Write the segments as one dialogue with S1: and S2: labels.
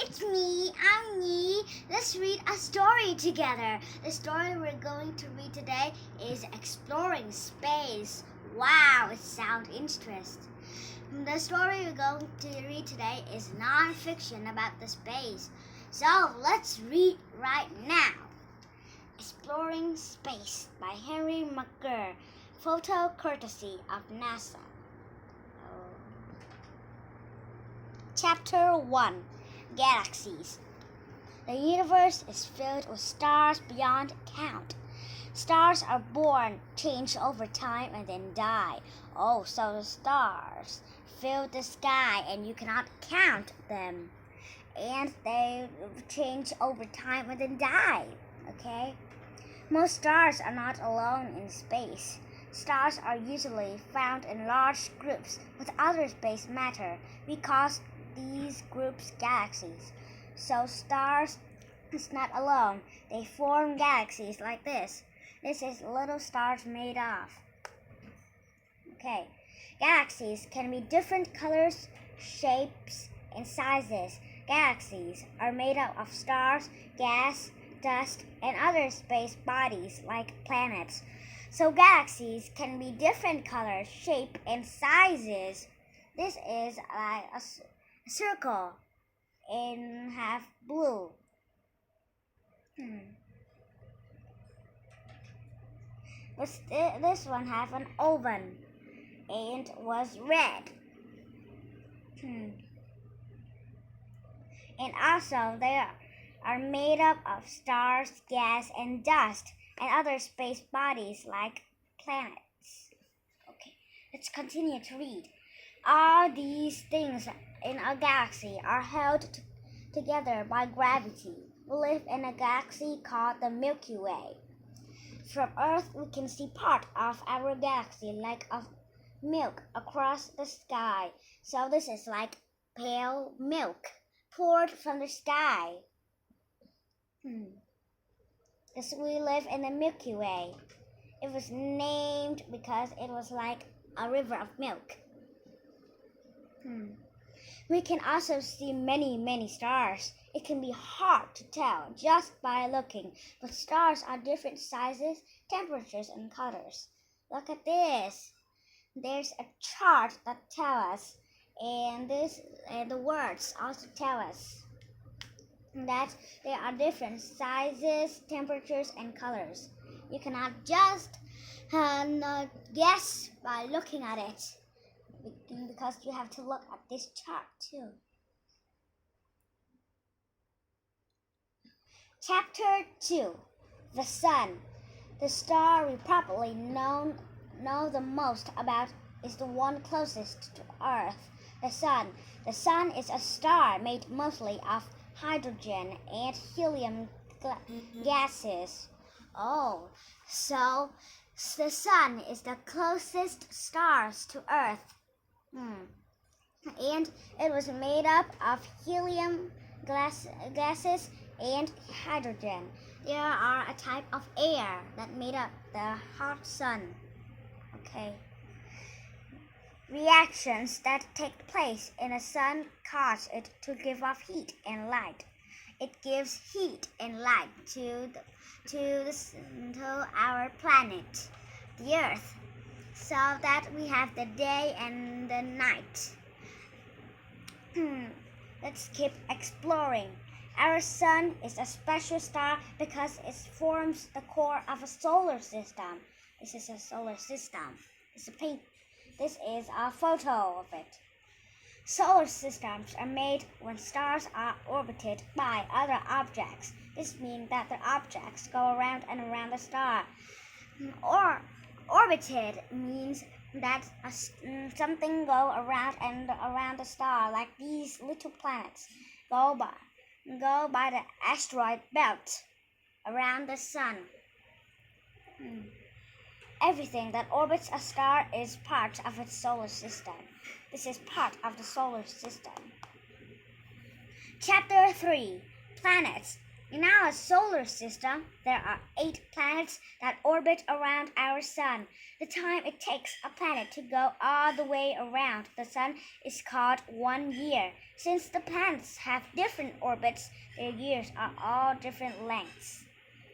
S1: it's me. I'm Nee. Let's read a story together. The story we're going to read today is Exploring Space. Wow, it sounds interesting. The story we're going to read today is non-fiction about the space. So let's read right now. Exploring Space by Henry McGurk. Photo courtesy of NASA. Chapter 1. Galaxies. The universe is filled with stars beyond count. Stars are born, change over time, and then die. Oh, so the stars fill the sky and you cannot count them. And they change over time and then die. Okay? Most stars are not alone in space. Stars are usually found in large groups with other space matter. We call these groups galaxies. So stars is not alone. They form galaxies like this. This is little stars made of. Okay. Galaxies can be different colors, shapes, and sizes. Galaxies are made up of stars, gas, dust, and other space bodies like planets. So galaxies can be different colors, shape, and sizes. This is like a circle in half blue. This one have an oven and was red. And also they are made up of stars, gas, and dust, and other space bodies like planets. Okay, let's continue to read. All these things in a galaxy are held together by gravity. We live in a galaxy called the Milky Way. From Earth, we can see part of our galaxy like of milk across the sky. So this is like pale milk poured from the sky. Because we live in the Milky Way. It was named because it was like a river of milk. We can also see many, many stars. It can be hard to tell just by looking, but stars are different sizes, temperatures, and colors. Look at this. There's a chart that tells us, and the words also tell us that there are different sizes, temperatures, and colors. You cannot just guess by looking at it, because you have to look at this chart too. Chapter 2. The Sun. The star we probably know the most about is the one closest to Earth, the Sun. The Sun is a star made mostly of hydrogen and helium gases. Oh, so the Sun is the closest stars to Earth. And it was made up of helium gases and hydrogen. There are a type of air that made up the hot sun. Okay. Reactions that take place in the sun cause it to give off heat and light. It gives heat and light to our planet, the Earth, so that we have the day and the night. Let's keep exploring. Our sun is a special star because it forms the core of a solar system. This is a solar system. This is a photo of it. Solar systems are made when stars are orbited by other objects. This means that the objects go around and around the star. Or orbited means that something go around and around the star, like these little planets go by the asteroid belt around the sun. Everything that orbits a star is part of its solar system. This is part of the solar system. Chapter 3. Planets. In our solar system, there are 8 planets that orbit around our sun. The time it takes a planet to go all the way around the sun is called 1 year. Since the planets have different orbits, their years are all different lengths.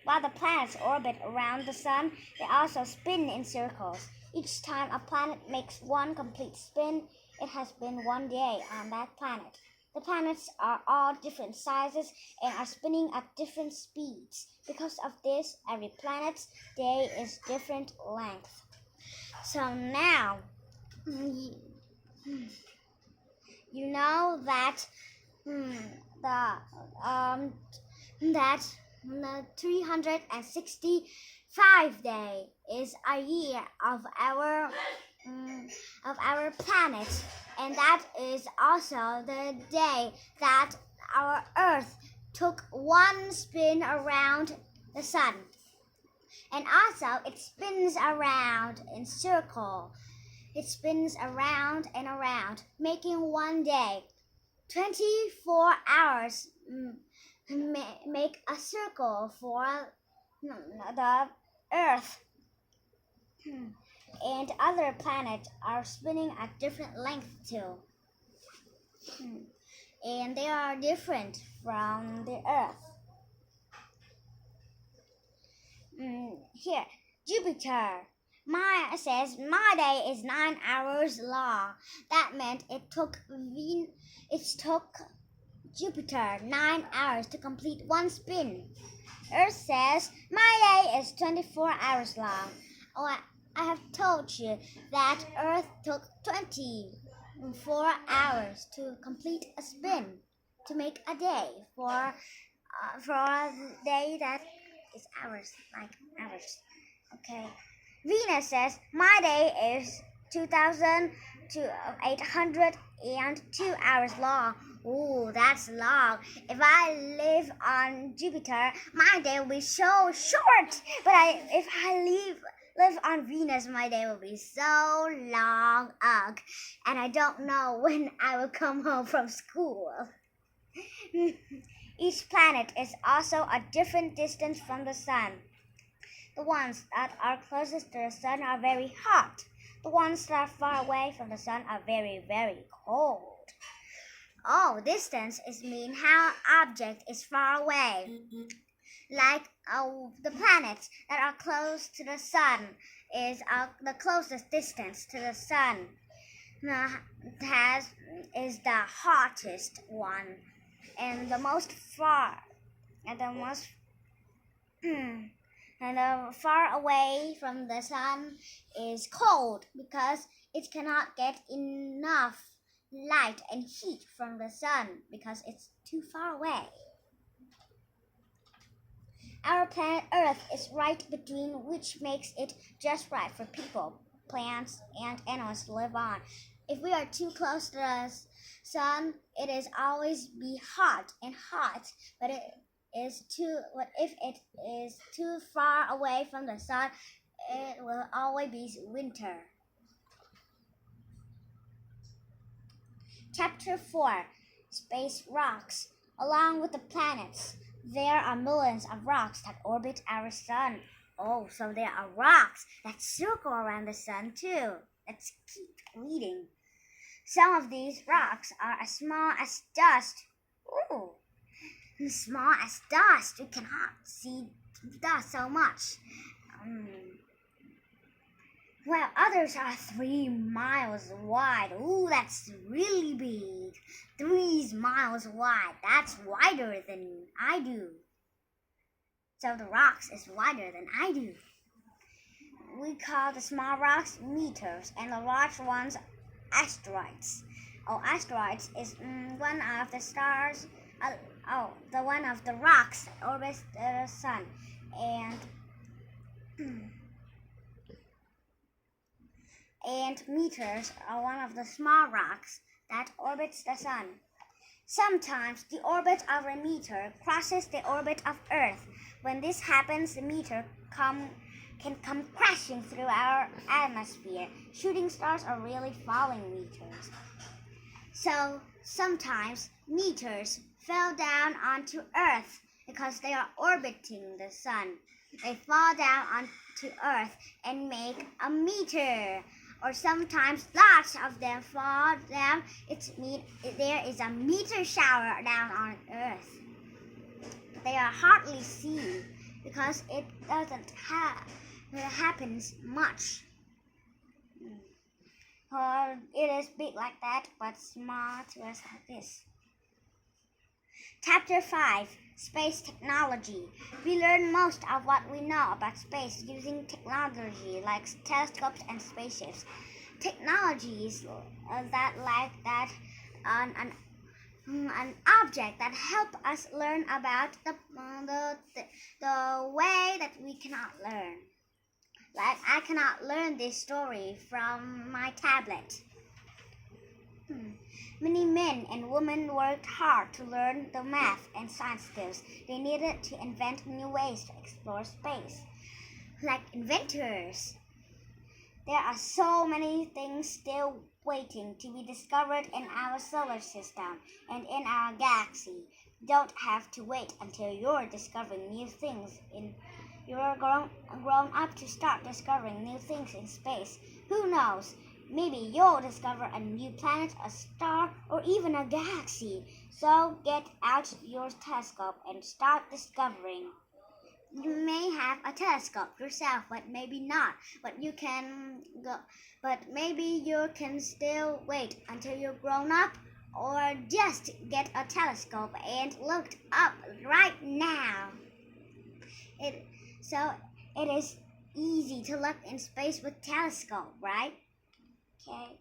S1: While the planets orbit around the sun, they also spin in circles. Each time a planet makes one complete spin, it has been 1 day on that planet. The planets are all different sizes and are spinning at different speeds. Because of this, every planet's day is different length. So now, you know that the 365 day is a year of our planet, and that is also the day that our Earth took one spin around the sun. And also it spins around in circle. It spins around and around, making 1 day. 24 hours make a circle for the Earth. And other planets are spinning at different lengths too. And they are different from the Earth. Here, Jupiter. Says my day is 9 hours long. That meant it took Jupiter 9 hours to complete one spin. Earth says my day is 24 hours long. Oh, I have told you that Earth took 24 hours to complete a spin, to make a day for a day that is hours, like hours. Okay. Venus says my day is 2,802 hours long. Ooh, that's long. If I live on Jupiter, my day will be so short. But if I live on Venus, my day will be so long. Ugh. And I don't know when I will come home from school. Each planet is also a different distance from the sun. The ones that are closest to the sun are very hot. The ones that are far away from the sun are very, very cold. Oh, distance is mean how object is far away. Like the planets that are close to the sun is the closest distance to the sun. Is the hottest one, and the most far, and the far away from the sun is cold because it cannot get enough light and heat from the sun because it's too far away. Our planet Earth is right between, which makes it just right for people, plants, and animals to live on. If we are too close to the sun, it is always be hot and hot, but if it is too far away from the sun, it will always be winter. Chapter 4, Space Rocks. Along with the planets, there are millions of rocks that orbit our sun. Oh, so there are rocks that circle around the sun too. Let's keep reading. Some of these rocks are as small as dust. Ooh, small as dust. You cannot see dust so much. While others are 3 miles wide. Ooh, that's really big. 3 miles wide. That's wider than I do. So the rocks is wider than I do. We call the small rocks meteors and the large ones asteroids. Oh, asteroids is one of the stars. The one of the rocks that orbits the sun, and meteors are one of the small rocks that orbits the sun. Sometimes the orbit of a meteor crosses the orbit of Earth. When this happens, the meteor can come crashing through our atmosphere. Shooting stars are really falling meteors. So sometimes meteors fell down onto Earth because they are orbiting the sun. They fall down onto Earth and make a meteor. Or sometimes lots of them fall down. There is a meteor shower down on Earth. They are hardly seen because it doesn't happens much. It is big like that, but small to us like this. Chapter 5, Space Technology. We learn most of what we know about space using technology like telescopes and spaceships. Technologies an object that help us learn about the way that we cannot learn. Like I cannot learn this story from my tablet. Many men and women worked hard to learn the math and science skills they needed to invent new ways to explore space. Like inventors, there are so many things still waiting to be discovered in our solar system and in our galaxy. Don't have to wait until you're discovering new things you're grown up to start discovering new things in space. Who knows? Maybe you'll discover a new planet, a star, or even a galaxy. So get out your telescope and start discovering. You may have a telescope yourself, but maybe not. But maybe you can still wait until you're grown up, or just get a telescope and look up right now. It is easy to look in space with telescope, right? Okay.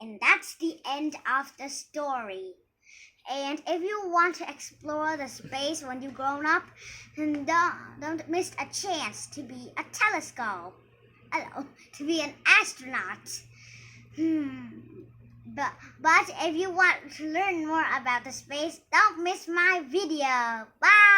S1: And that's the end of the story. And if you want to explore the space when you're grown up, then don't miss a chance to be a telescope. To be an astronaut. But if you want to learn more about the space, don't miss my video. Bye!